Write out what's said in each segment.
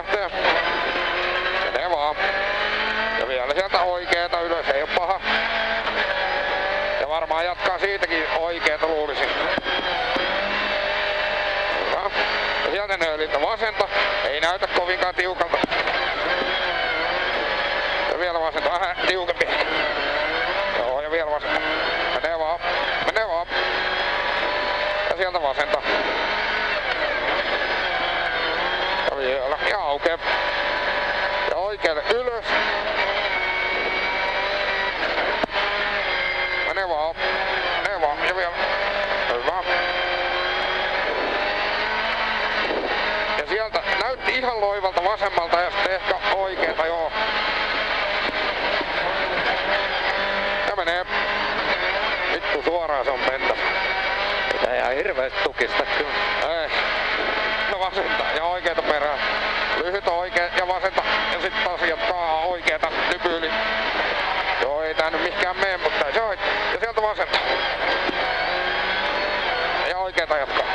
lähtee. Menee vaan. Ja vielä sieltä oikeeta ylös, ei oo paha. Ja varmaan jatkaa siitäkin oikeeta luulisin. Hyvä. Ja sieltä nöölintä vasenta. Ei näytä kovinkaan tiukalta. Ja vielä vasenta, vähän tiukempi. Joo, ja vielä vasenta. Menee vaan. Menee vaan. Ja sieltä vasenta. Ja vielä. Ja aukeaa. Ja oikealle ylös. Menee vaan. Menee vaan. Ja vielä. Hyvä. Ja sieltä näytti ihan loivalta vasemmalta ja sitten ehkä oikeeta, joo. Ja menee. Vittu suoraan se on mentä. Pitää ihan hirveästi tukista kyllä. Ei. No vasenta ja oikeeta perään. Lyhyt oikea ja vasenta. Ja sitten taas jatkaa oikeeta nypyyli. Joo, ei tää nyt mihinkään mene, mutta ei se oikea. Ja sieltä vasenta. Ja oikeeta jatkaa.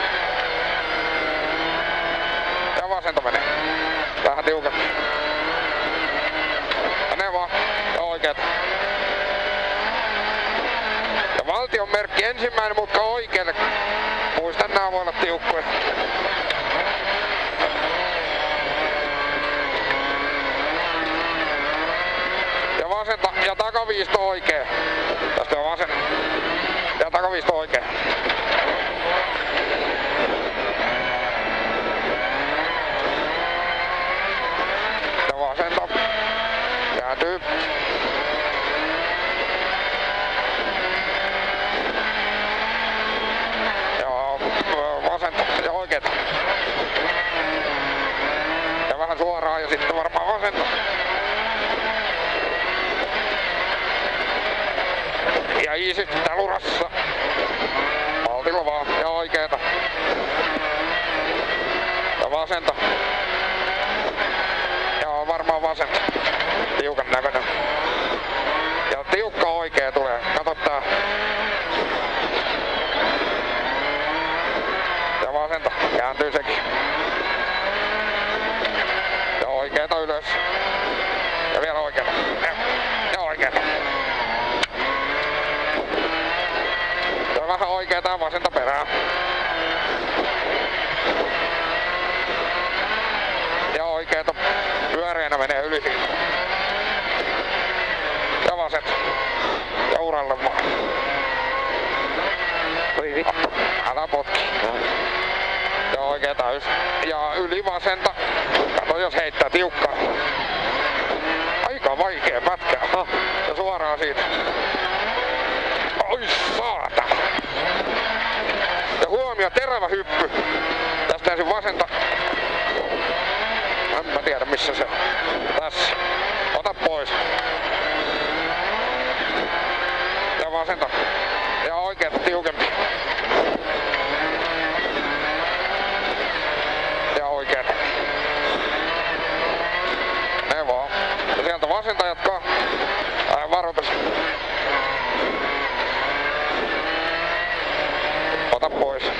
Ja vasenta menee. Vähän tiukempi. Menee vaan. Ja oikeeta. Ja valtion merkki ensimmäinen mutka oikealle. Muistan, nää voi olla tiukkoja. Ja vasenta ja takaviisto oikee. Tästä on vasen. Ja takaviisto oikee. Ja vasenta. Kääntyy. Vasenta ja oikeeta. Ja vähän suoraan ja sitten varmaan vasenta. Ja iisisti tää lurassa. Maltilla vaan ja oikeeta. Ja vasenta. Ja varmaan vasenta. Tiukan näköinen. Ja tiukka oikea tulee. Kato tää. Vasenta, kääntyy sekin. Ja oikeeta ylös. Ja vielä oikeeta. Ja oikeeta. Ja vähän oikeeta ja vasenta perään. Ja oikeeta pyöreänä menee yli siitä. Ja vasenta. Ja uralle vaan. Oi vittu. Älä potki. Ja oikea täys. Ja yli vasenta. Kato jos heittää tiukkaa. Aika vaikea pätkä. Ja suoraan siitä. Oi saata. Ja huomio, terävä hyppy. Tästä ensin vasenta. En mä tiedä missä se on. Tässä. Ota pois. Ja vasenta. Ja oikeeta tiukempi. Ja oikeeta. Ne vaan. Ja sieltä vasenta jatkaa. Varoitus. Ota pois.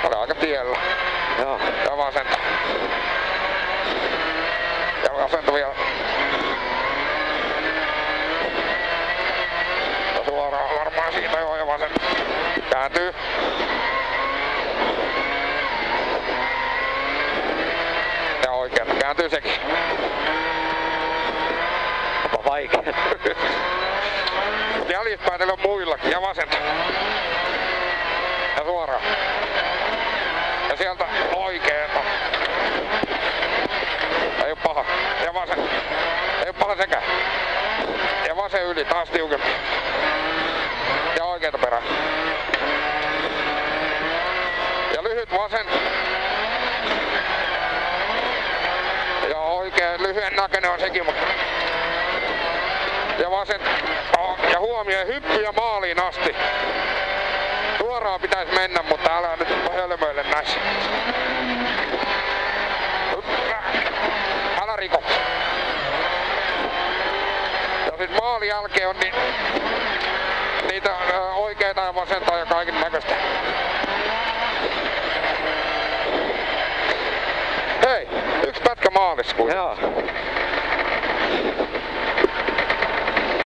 Oli aika tiellä. Joo. Ja vasenta. Ja vasenta vielä. Ja suoraan varmaan siitä joo ja vasenta. Kääntyy. Ja oikeeta. Kääntyy sekin. Onpa vaikea. Jäljispäin teillä on muillakin. Ja vasenta. Ja suoraan. Ja sieltä oikeeta. Ei oo paha. Ja vasen. Ei oo paha sekään. Ja vasen yli. Taas tiukempi. Ja oikeeta perään. Ja lyhyt vasen. Ja oikea lyhyen näköinen on sekin. Ja vasen. Ja huomioon hyppyjä maaliin asti. Suoraan pitäisi mennä, mutta älä nyt hölmöile näissä. Älä riko. Ja sit maalin jälkeen on niitä oikeita ja vasenta maalissa kuitenkin. Joo.